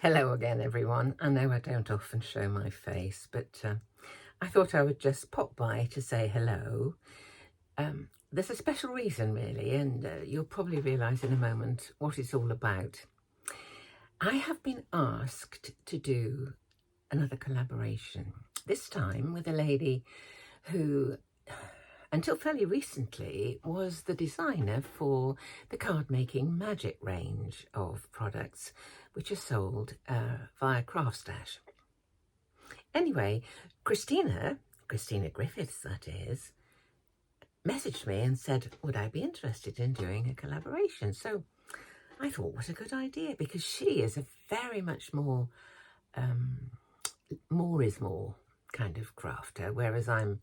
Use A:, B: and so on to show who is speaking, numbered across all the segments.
A: Hello again, everyone. I know I don't often show my face, but I thought I would just pop by to say hello. There's a special reason, really, and you'll probably realise in a moment what it's all about. I have been asked to do another collaboration, this time with a lady who, until fairly recently, was the designer for the card-making magic range of products which are sold via Craftstash. Anyway, Christina Griffiths, that is, messaged me and said, would I be interested in doing a collaboration? So I thought, what a good idea, because she is a very much more is more kind of crafter, whereas I'm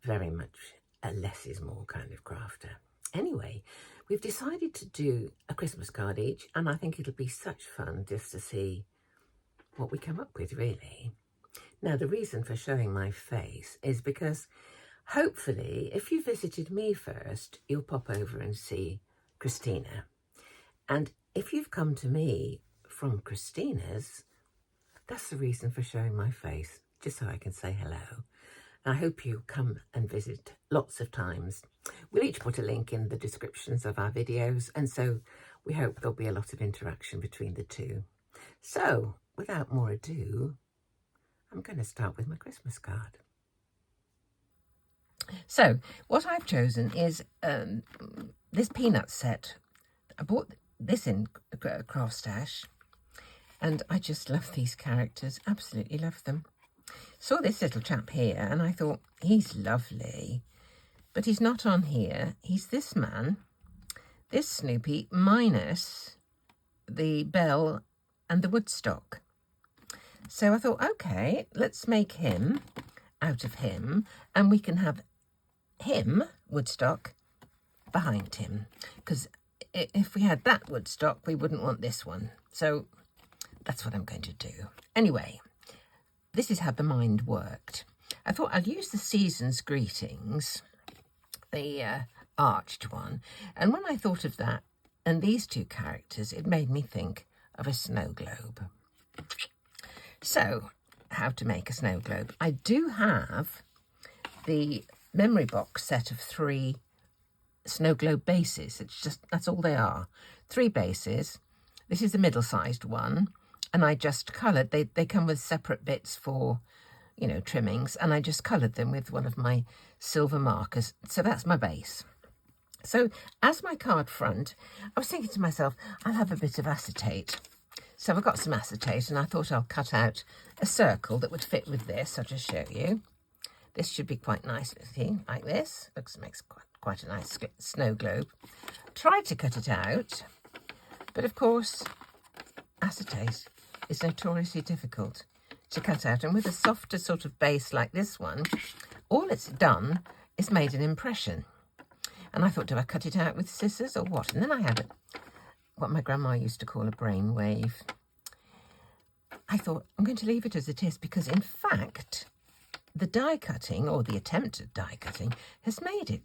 A: very much a less is more kind of crafter. Anyway, we've decided to do a Christmas card each, and I think it'll be such fun just to see what we come up with, really. Now, the reason for showing my face is because hopefully, if you visited me first, you'll pop over and see Christina. And if you've come to me from Christina's, that's the reason for showing my face, just so I can say hello. I hope you come and visit lots of times. We'll each put a link in the descriptions of our videos, and so we hope there'll be a lot of interaction between the two. So, without more ado, I'm going to start with my Christmas card. So, what I've chosen is this peanut set. I bought this in Craftstash, and I just love these characters, absolutely love them. Saw this little chap here and I thought, he's lovely, but he's not on here. He's this man, this Snoopy, minus the bell and the Woodstock. So I thought, okay, let's make him out of him, and we can have him, Woodstock, behind him, because if we had that Woodstock, we wouldn't want this one. So that's what I'm going to do. Anyway, this is how the mind worked. I thought I'd use the season's greetings, the arched one. And when I thought of that and these two characters, it made me think of a snow globe. So, how to make a snow globe. I do have the memory box set of 3 snow globe bases. That's all they are. 3 bases. This is the middle-sized one. And I just coloured, they come with separate bits for, you know, trimmings, and I just coloured them with one of my silver markers. So that's my base. So as my card front, I was thinking to myself, I'll have a bit of acetate. So I got some acetate, and I thought I'll cut out a circle that would fit with this. I'll just show you. This should be quite nice, see, like this. Makes quite a nice snow globe. Tried to cut it out, but of course, acetate is notoriously difficult to cut out, and with a softer sort of base like this one, all it's done is made an impression. And I thought, do I cut it out with scissors or what? And then I had what my grandma used to call a brainwave. I thought, I'm going to leave it as it is, because in fact, the die cutting, or the attempt at die cutting, has made it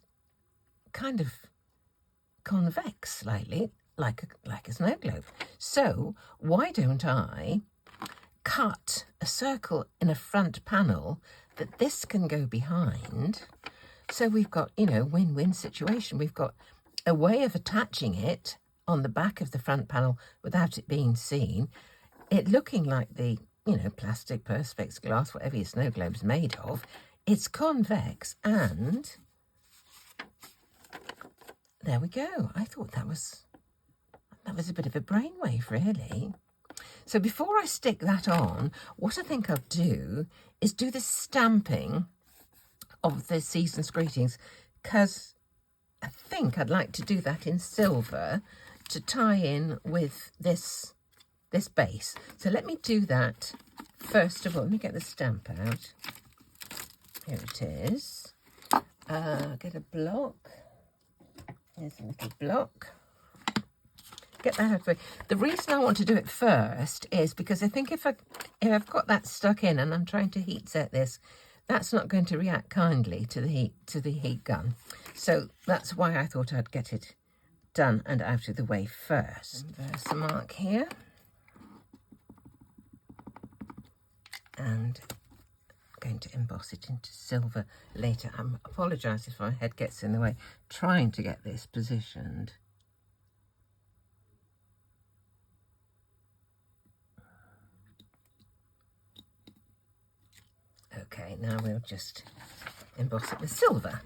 A: kind of convex slightly, like a snow globe. So why don't I cut a circle in a front panel that this can go behind? So we've got, you know, win-win situation. We've got a way of attaching it on the back of the front panel without it being seen, it looking like the, you know, plastic, perspex, glass, whatever your snow globe's made of. It's convex, and there we go. I thought that was a bit of a brainwave, really. So before I stick that on, what I think I'll do is do the stamping of the season's greetings, because I think I'd like to do that in silver to tie in with this base. So let me do that first of all. Let me get the stamp out. Here it is. Get a block. Here's a little block. Get that out of the way. The reason I want to do it first is because I think if I've got that stuck in and I'm trying to heat set this, that's not going to react kindly to the heat gun. So that's why I thought I'd get it done and out of the way first. There's a mark here. and I'm going to emboss it into silver later. I apologise if my head gets in the way trying to get this positioned. Okay, now we'll just emboss it with silver.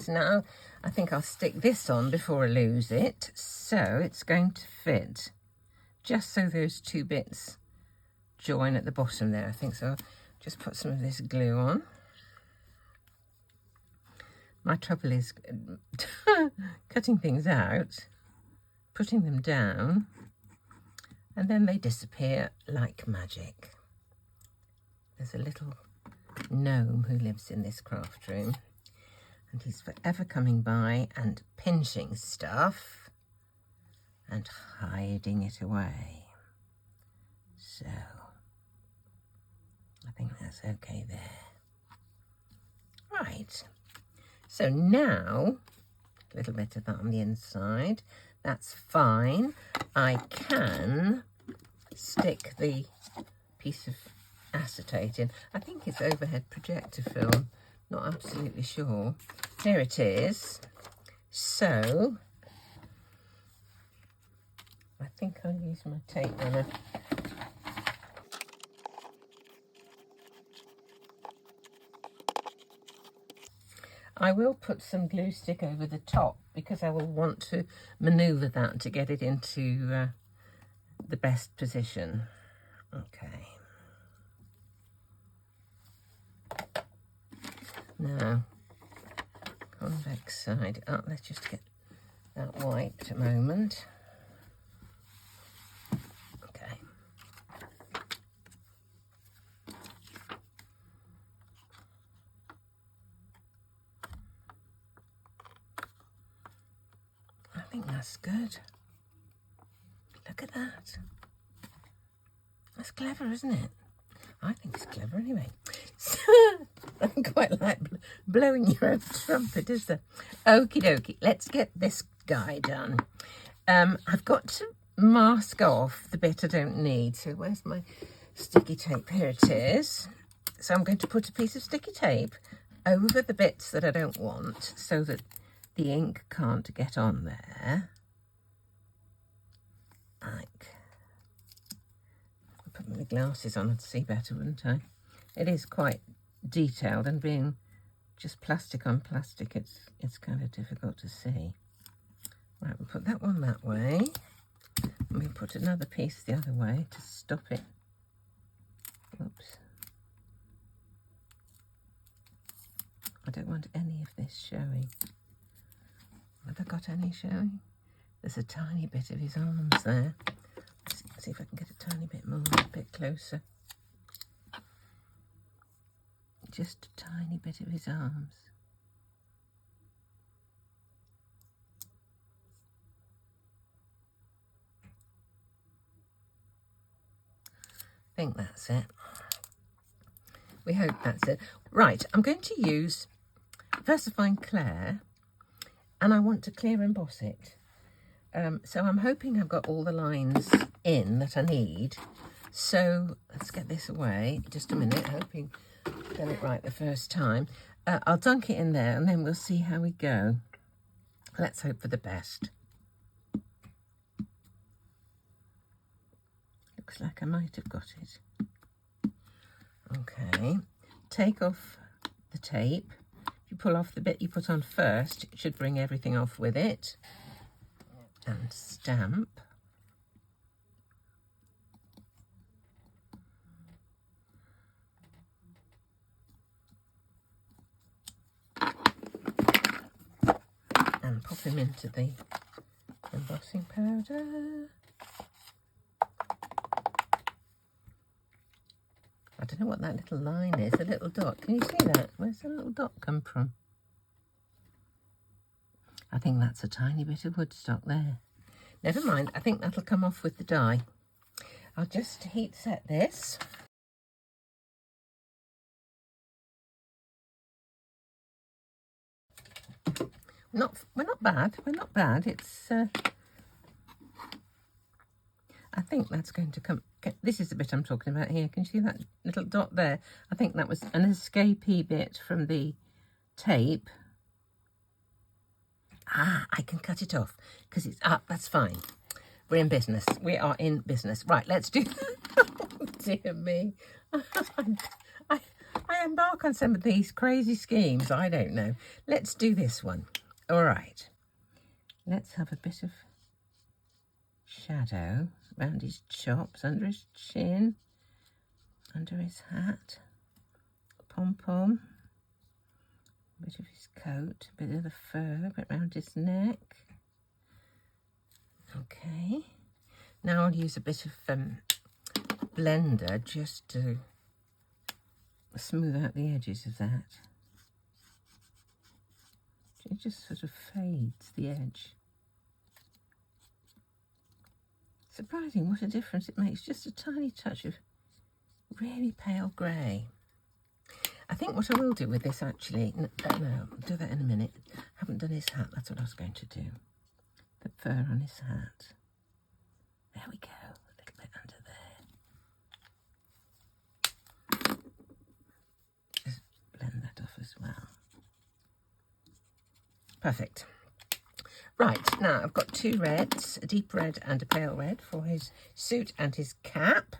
A: Now I think I'll stick this on before I lose it, so it's going to fit just so those two bits join at the bottom there. I think so. I'll just put some of this glue on. My trouble is cutting things out, putting them down, and then they disappear like magic. There's a little gnome who lives in this craft room, and he's forever coming by and pinching stuff and hiding it away. So I think that's okay there. Right, so now a little bit of that on the inside. That's fine. I can stick the piece of acetate in. I think it's overhead projector film. Not absolutely sure. Here it is. So I think I'll use my tape runner. I will put some glue stick over the top because I will want to manoeuvre that to get it into the best position. Okay. Now, convex side up. Let's just get that wiped a moment. Okay. I think that's good. Look at that. That's clever, isn't it? I think it's clever anyway. I don't quite like blowing your own trumpet, is there? Okie dokie, let's get this guy done. I've got to mask off the bit I don't need. So where's my sticky tape? Here it is. So I'm going to put a piece of sticky tape over the bits that I don't want so that the ink can't get on there. Like, I'll put my glasses on and see better, wouldn't I? It is quite detailed, and being just plastic on plastic, it's kind of difficult to see. Right, we'll put that one that way, and we'll put another piece the other way to stop it. Whoops. I don't want any of this showing. Have I got any showing? There's a tiny bit of his arms there. Let's see if I can get a tiny bit more, a bit closer. Just a tiny bit of his arms. I think that's it. We hope that's it. Right, I'm going to use VersaFine Clair, and I want to clear emboss it. So I'm hoping I've got all the lines in that I need. So let's get this away. Just a minute, hoping I've done it right the first time. I'll dunk it in there and then we'll see how we go. Let's hope for the best. Looks like I might have got it. Okay, take off the tape. If you pull off the bit you put on first, it should bring everything off with it. And stamp. And pop him into the embossing powder. I don't know what that little line is, a little dot. Can you see that? Where's the little dot come from? I think that's a tiny bit of Woodstock there. Never mind, I think that'll come off with the dye. I'll just heat set this. We're not bad. We're not bad. It's. I think that's going to come. This is the bit I'm talking about here. Can you see that little dot there? I think that was an escapee bit from the tape. Ah, I can cut it off because it's up. That's fine. We're in business. We are in business. Right, let's do. Oh, dear me. I embark on some of these crazy schemes. I don't know. Let's do this one. All right. Let's have a bit of shadow around his chops, under his chin, under his hat, pom-pom, a bit of his coat, a bit of the fur, a bit around his neck. Okay. Now I'll use a bit of blender just to smooth out the edges of that. It just sort of fades the edge. Surprising what a difference it makes. Just a tiny touch of really pale grey. I think what I will do with this actually, no, I'll do that in a minute. I haven't done his hat, that's what I was going to do. The fur on his hat. There we go, a little bit under there. Just blend that off as well. Perfect. Right, now I've got two reds, a deep red and a pale red for his suit and his cap.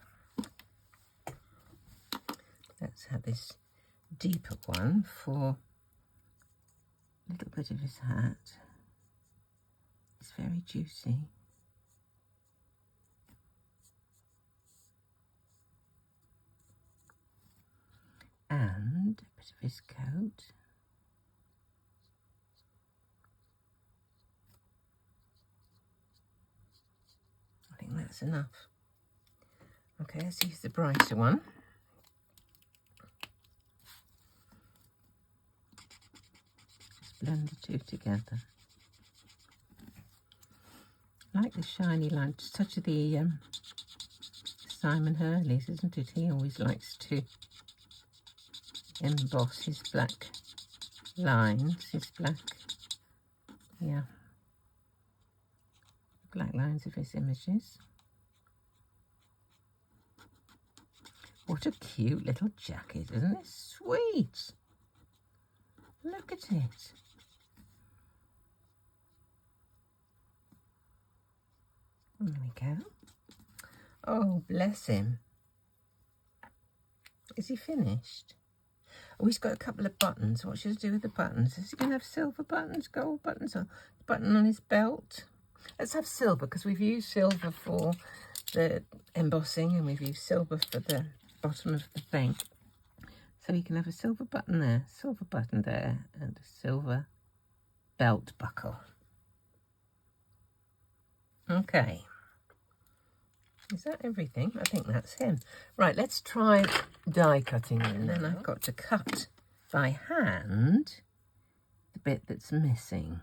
A: Let's have this deeper one for a little bit of his hat. It's very juicy. And a bit of his coat. I think that's enough. Okay, let's use the brighter one. Just blend the two together. I like the shiny line, just touch of the Simon Hurley's, isn't it? He always likes to emboss his black lines, his black, yeah, black lines of his images. What a cute little jacket, isn't it? Sweet. Look at it. There we go. Oh, bless him. Is he finished? Oh, he's got a couple of buttons. What should I do with the buttons? Is he going to have silver buttons, gold buttons, or button on his belt? Let's have silver, because we've used silver for the embossing and we've used silver for the bottom of the thing. So you can have a silver button there, silver button there, and a silver belt buckle. Okay. Is that everything? I think that's him. Right, let's try die cutting in. Then I've got to cut by hand the bit that's missing.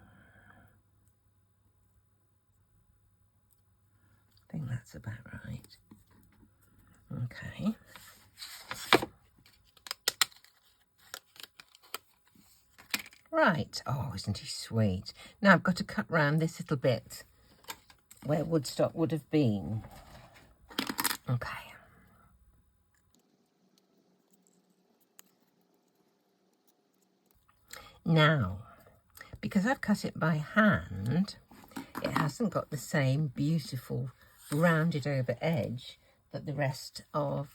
A: I think that's about right. Okay. Right. Oh, isn't he sweet? Now I've got to cut round this little bit where Woodstock would have been. Okay. Now, because I've cut it by hand, it hasn't got the same beautiful rounded over edge that the rest of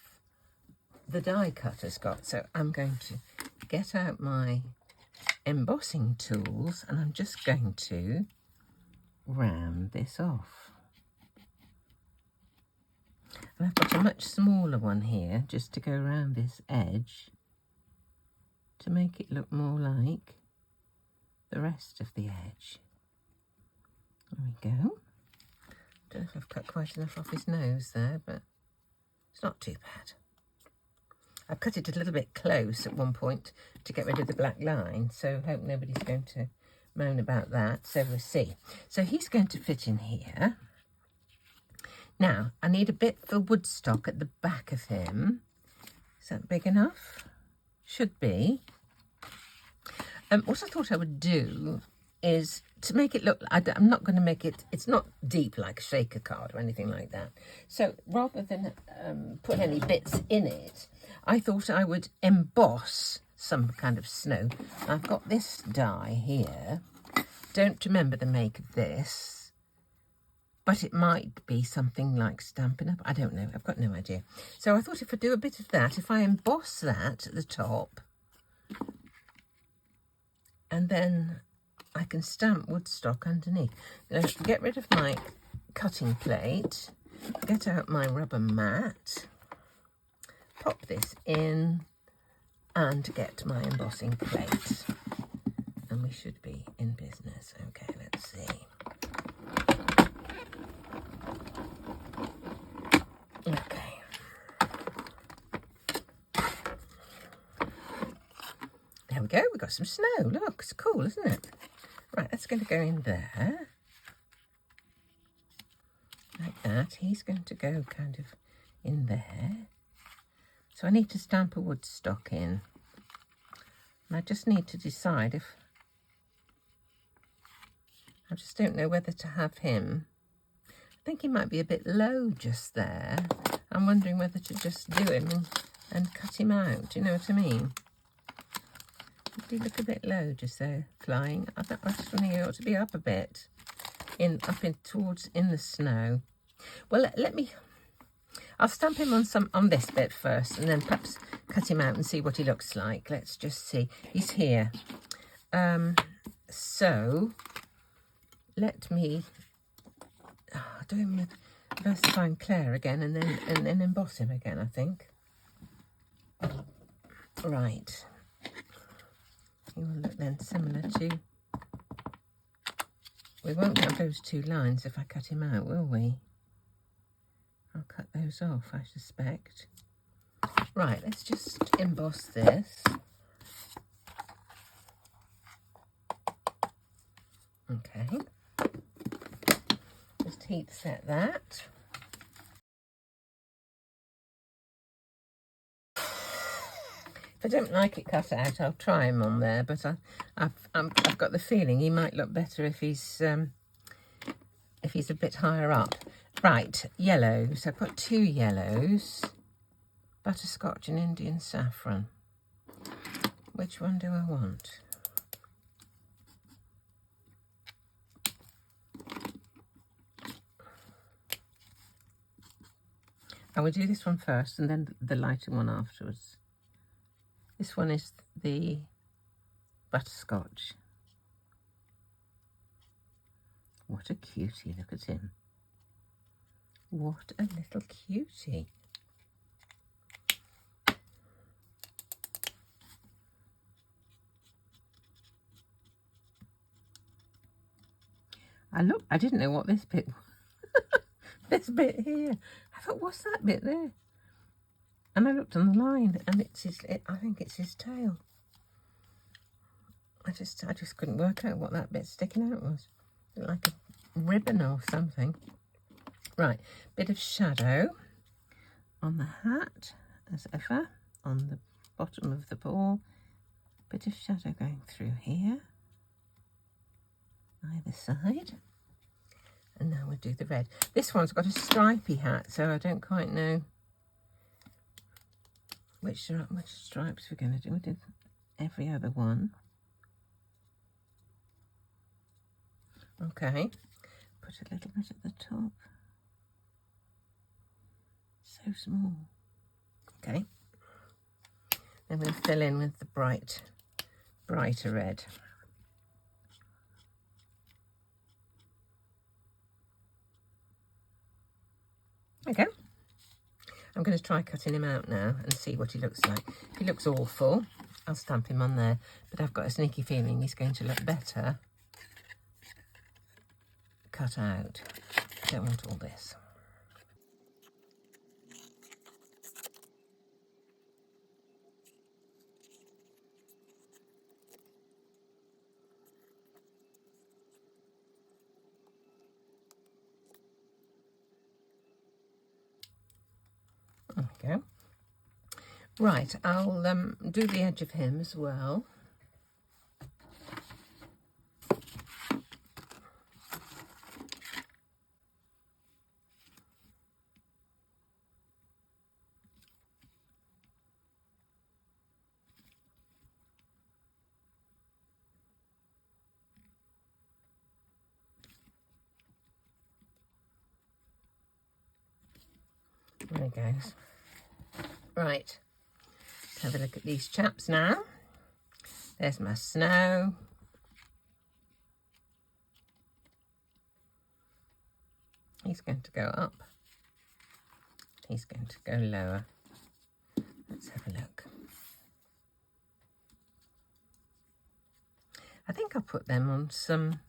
A: the die cut has got. So I'm going to get out my embossing tools and I'm just going to round this off. And I've got a much smaller one here just to go around this edge to make it look more like the rest of the edge. There we go. Don't know if I've cut quite enough off his nose there, but it's not too bad. I've cut it a little bit close at one point to get rid of the black line, so I hope nobody's going to moan about that, so we'll see. So he's going to fit in here. Now, I need a bit for Woodstock at the back of him. Is that big enough? Should be. What I thought I would do is to make it look, I'm not going to make it, it's not deep like a shaker card or anything like that. So rather than put any bits in it, I thought I would emboss some kind of snow. I've got this die here. Don't remember the make of this, but it might be something like Stampin' Up. I don't know. I've got no idea. So I thought if I do a bit of that, if I emboss that at the top, and then I can stamp Woodstock underneath. Now, get rid of my cutting plate, get out my rubber mat, pop this in, and get my embossing plate. And we should be in business. Okay, let's see. Okay. There we go, we've got some snow. Look, it's cool, isn't it? Right, that's going to go in there. Like that. He's going to go kind of in there. So I need to stamp a Woodstock in. And I just need to decide if... I just don't know whether to have him. I think he might be a bit low just there. I'm wondering whether to just do him and cut him out. Do you know what I mean? Did he look a bit low just there, flying? I just think he ought to be up a bit, towards in the snow. Well, let me. I'll stamp him on this bit first, and then perhaps cut him out and see what he looks like. Let's just see. He's here. So let me do him with Versifying Claire again, and then emboss him again. I think. Right. He will look then similar to... We won't have those two lines if I cut him out, will we? I'll cut those off, I suspect. Right, let's just emboss this. Okay. Just heat set that. If I don't like it cut out, I'll try him on there. But I've got the feeling he might look better if he's a bit higher up. Right, yellows. I've got two yellows, butterscotch and Indian saffron. Which one do I want? I will do this one first and then the lighter one afterwards. This one is the butterscotch. What a cutie, look at him. What a little cutie. I didn't know what this bit was. This bit here. I thought, what's that bit there? And I looked on the line, and I think it's his tail. I just couldn't work out what that bit sticking out was. Like a ribbon or something. Right, bit of shadow on the hat, as ever, on the bottom of the ball. Bit of shadow going through here, either side. And now we'll do the red. This one's got a stripy hat, so I don't quite know which stripes we're going to do. We did every other one. Okay, put a little bit at the top. So small. Okay. Then we'll fill in with the brighter red. Okay. I'm going to try cutting him out now and see what he looks like. If he looks awful, I'll stamp him on there. But I've got a sneaky feeling he's going to look better cut out. I don't want all this. There we go. Right, I'll do the edge of him as well. There he goes. Right, let's have a look at these chaps now. There's my snow. He's going to go up. He's going to go lower. Let's have a look. I think I'll put them on some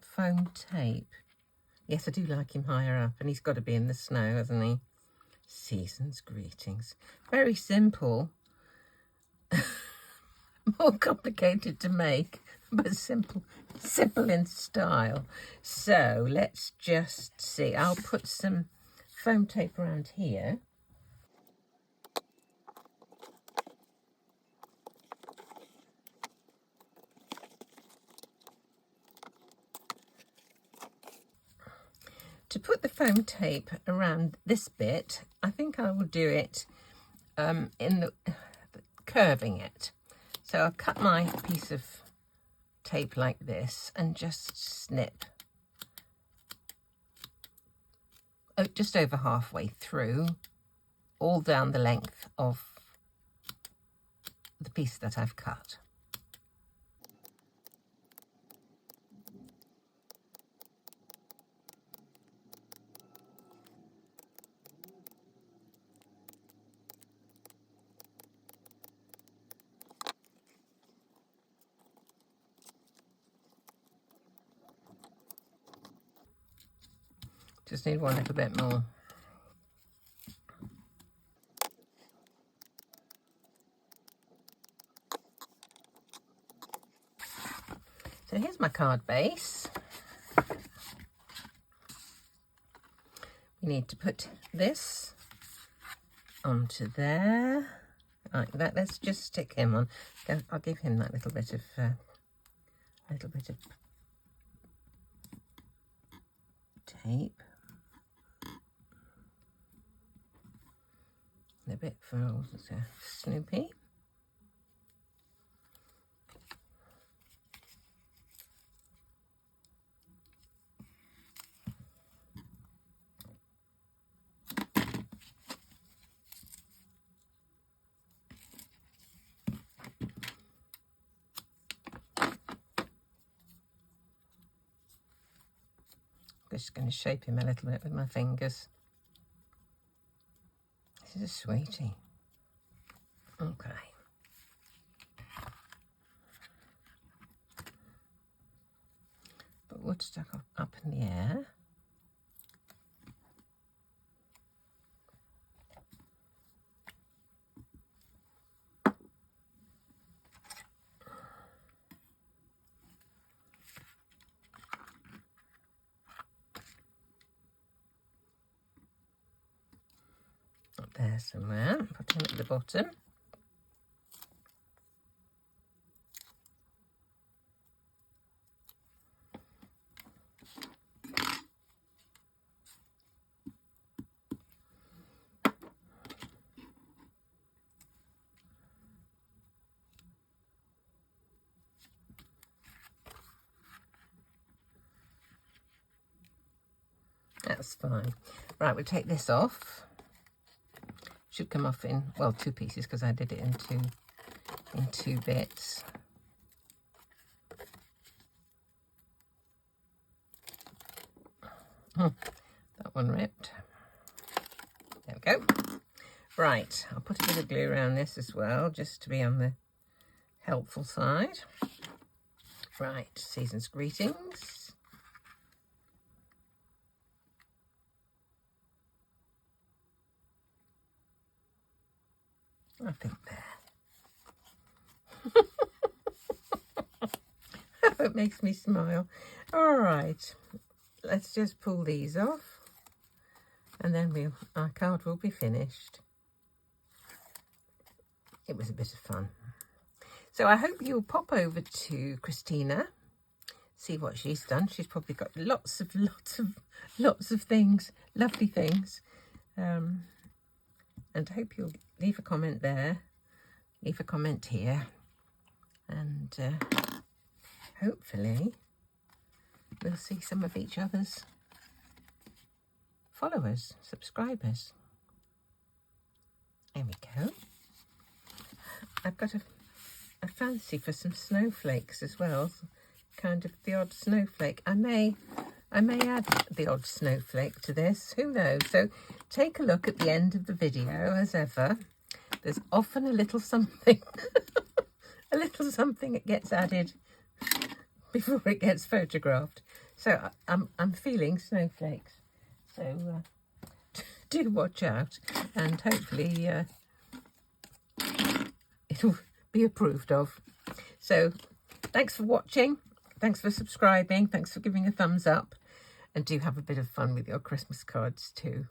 A: foam tape. Yes, I do like him higher up, and he's got to be in the snow, hasn't he? Season's greetings. Very simple. More complicated to make, but simple in style. So let's just see. I'll put some foam tape around here. To put the foam tape around this bit, I think I will do it curving it. So I'll cut my piece of tape like this and just snip just over halfway through, all down the length of the piece that I've cut. Just need one little bit more. So here's my card base. We need to put this onto there, like that. Let's just stick him on. I'll give him that little bit of tape. A bit for Snoopy. Just going to shape him a little bit with my fingers. This is a sweetie. Okay. Put Woodstock up in the air. Up there somewhere. Put him at the bottom. That's fine. Right, we'll take this off. Should come off in, well, two pieces because I did it in two bits. That one ripped. There we go. Right, I'll put a bit of glue around this as well, just to be on the helpful side. Right, season's greetings. I think there. It makes me smile. All right, let's just pull these off, and then our card will be finished. It was a bit of fun. So I hope you'll pop over to Christina, see what she's done. She's probably got lots of things, lovely things. And I hope you'll leave a comment there, leave a comment here, and hopefully we'll see some of each other's followers, subscribers. There we go. I've got a fancy for some snowflakes as well, kind of the odd snowflake. I may add the odd snowflake to this, who knows? So take a look at the end of the video, as ever. There's often a little something, a little something that gets added before it gets photographed. So I'm feeling snowflakes. So do watch out, and hopefully it'll be approved of. So thanks for watching. Thanks for subscribing. Thanks for giving a thumbs up. And do have a bit of fun with your Christmas cards too.